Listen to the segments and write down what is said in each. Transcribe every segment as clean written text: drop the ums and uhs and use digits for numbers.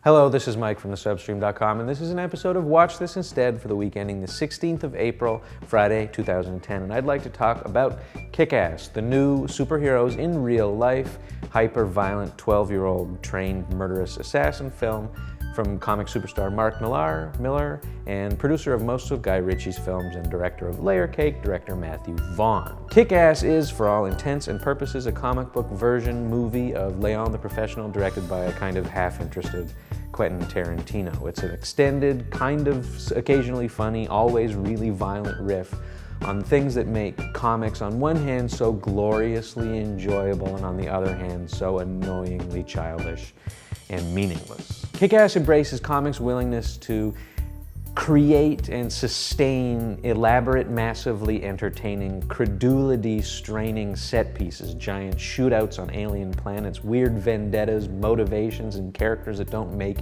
Hello, this is Mike from thesubstream.com, and this is an episode of Watch This Instead for the week ending the 16th of April, Friday, 2010. And I'd like to talk about Kick-Ass, the new superheroes in real life, hyper-violent 12-year-old trained murderous assassin film from comic superstar Mark Millar, and producer of most of Guy Ritchie's films and director of Layer Cake, director Matthew Vaughn. Kick-Ass is, for all intents and purposes, a comic book version movie of Leon the Professional, directed by a kind of half-interested Quentin Tarantino. It's an extended, kind of occasionally funny, always really violent riff on things that make comics on one hand so gloriously enjoyable and on the other hand so annoyingly childish and meaningless. Kick-Ass embraces comics' willingness to create and sustain elaborate, massively entertaining, credulity-straining set pieces, giant shootouts on alien planets, weird vendettas, motivations, and characters that don't make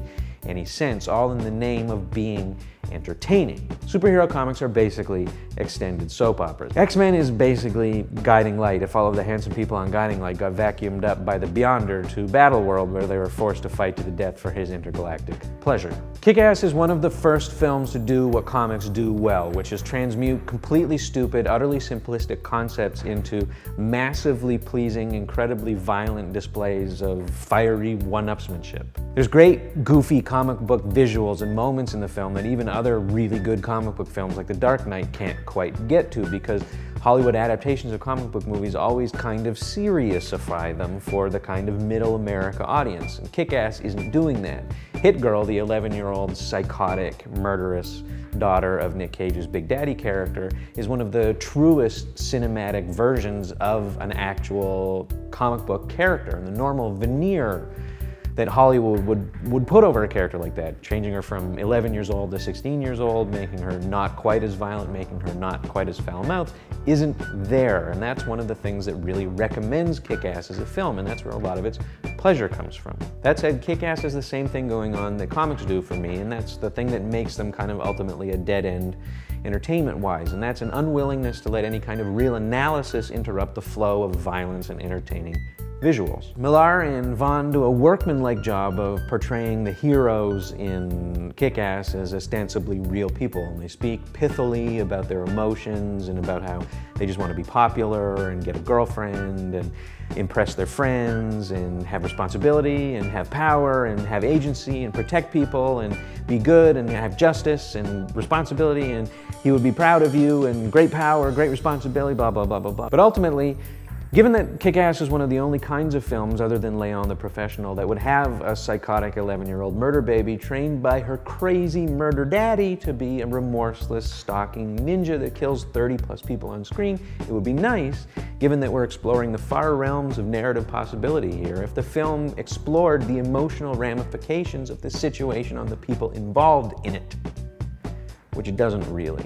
any sense, all in the name of being entertaining. Superhero comics are basically extended soap operas. X-Men is basically Guiding Light if all of the handsome people on Guiding Light got vacuumed up by the Beyonder to Battleworld, where they were forced to fight to the death for his intergalactic pleasure. Kick-Ass is one of the first films to do what comics do well, which is transmute completely stupid, utterly simplistic concepts into massively pleasing, incredibly violent displays of fiery one-upsmanship. There's great, goofy comic book visuals and moments in the film that even other really good comic book films like The Dark Knight can't quite get to, because Hollywood adaptations of comic book movies always kind of seriousify them for the kind of middle America audience, and Kick-Ass isn't doing that. Hit Girl, the 11-year-old psychotic, murderous daughter of Nick Cage's Big Daddy character, is one of the truest cinematic versions of an actual comic book character, and the normal veneer that Hollywood would put over a character like that, changing her from 11 years old to 16 years old, making her not quite as violent, making her not quite as foul-mouthed, isn't there. And that's one of the things that really recommends Kick-Ass as a film, and that's where a lot of its pleasure comes from. That said, Kick-Ass has the same thing going on that comics do for me, and that's the thing that makes them kind of ultimately a dead end entertainment-wise, and that's an unwillingness to let any kind of real analysis interrupt the flow of violence and entertaining visuals. Millar and Vaughn do a workmanlike job of portraying the heroes in Kick-Ass as ostensibly real people, and they speak pithily about their emotions and about how they just want to be popular and get a girlfriend and impress their friends and have responsibility and have power and have agency and protect people and be good and have justice and responsibility, and he would be proud of you, and great power, great responsibility, blah, blah, blah, blah, blah. But ultimately, given that Kick-Ass is one of the only kinds of films, other than Leon the Professional, that would have a psychotic 11-year-old murder baby trained by her crazy murder daddy to be a remorseless, stalking ninja that kills 30-plus people on screen, it would be nice, given that we're exploring the far realms of narrative possibility here, if the film explored the emotional ramifications of the situation on the people involved in it, which it doesn't really.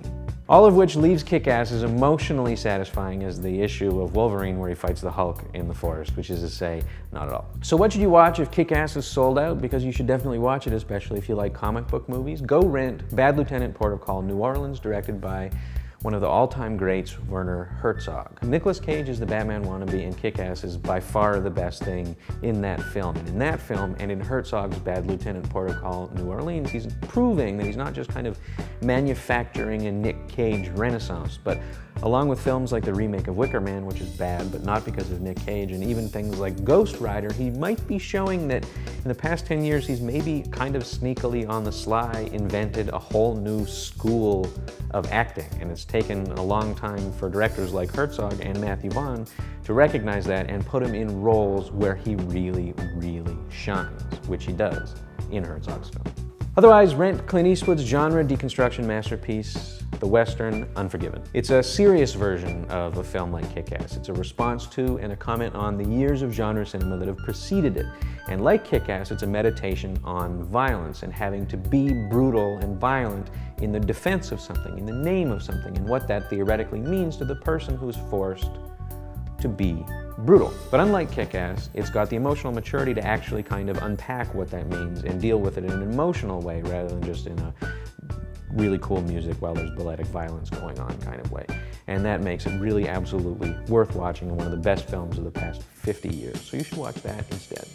All of which leaves Kick-Ass as emotionally satisfying as the issue of Wolverine where he fights the Hulk in the forest, which is to say, not at all. So what should you watch if Kick-Ass is sold out? Because you should definitely watch it, especially if you like comic book movies. Go rent Bad Lieutenant Port of Call, New Orleans, directed by one of the all-time greats, Werner Herzog. Nicolas Cage is the Batman wannabe, and Kick-Ass is by far the best thing in that film. And in that film, and in Herzog's Bad Lieutenant Port of Call, New Orleans, he's proving that he's not just kind of manufacturing a Nick Cage renaissance, but along with films like the remake of Wicker Man, which is bad, but not because of Nick Cage, and even things like Ghost Rider, he might be showing that in the past 10 years, he's maybe kind of sneakily on the sly invented a whole new school of acting. And it's taken a long time for directors like Herzog and Matthew Vaughn to recognize that and put him in roles where he really, really shines, which he does in Herzog's film. Otherwise, rent Clint Eastwood's genre deconstruction masterpiece, the Western Unforgiven. It's a serious version of a film like Kick-Ass. It's a response to and a comment on the years of genre cinema that have preceded it. And like Kick-Ass, it's a meditation on violence and having to be brutal and violent in the defense of something, in the name of something, and what that theoretically means to the person who's forced to be brutal. But unlike Kick-Ass, it's got the emotional maturity to actually kind of unpack what that means and deal with it in an emotional way rather than just in a really cool music while there's balletic violence going on kind of way. And that makes it really absolutely worth watching and one of the best films of the past 50 years. So you should watch that instead.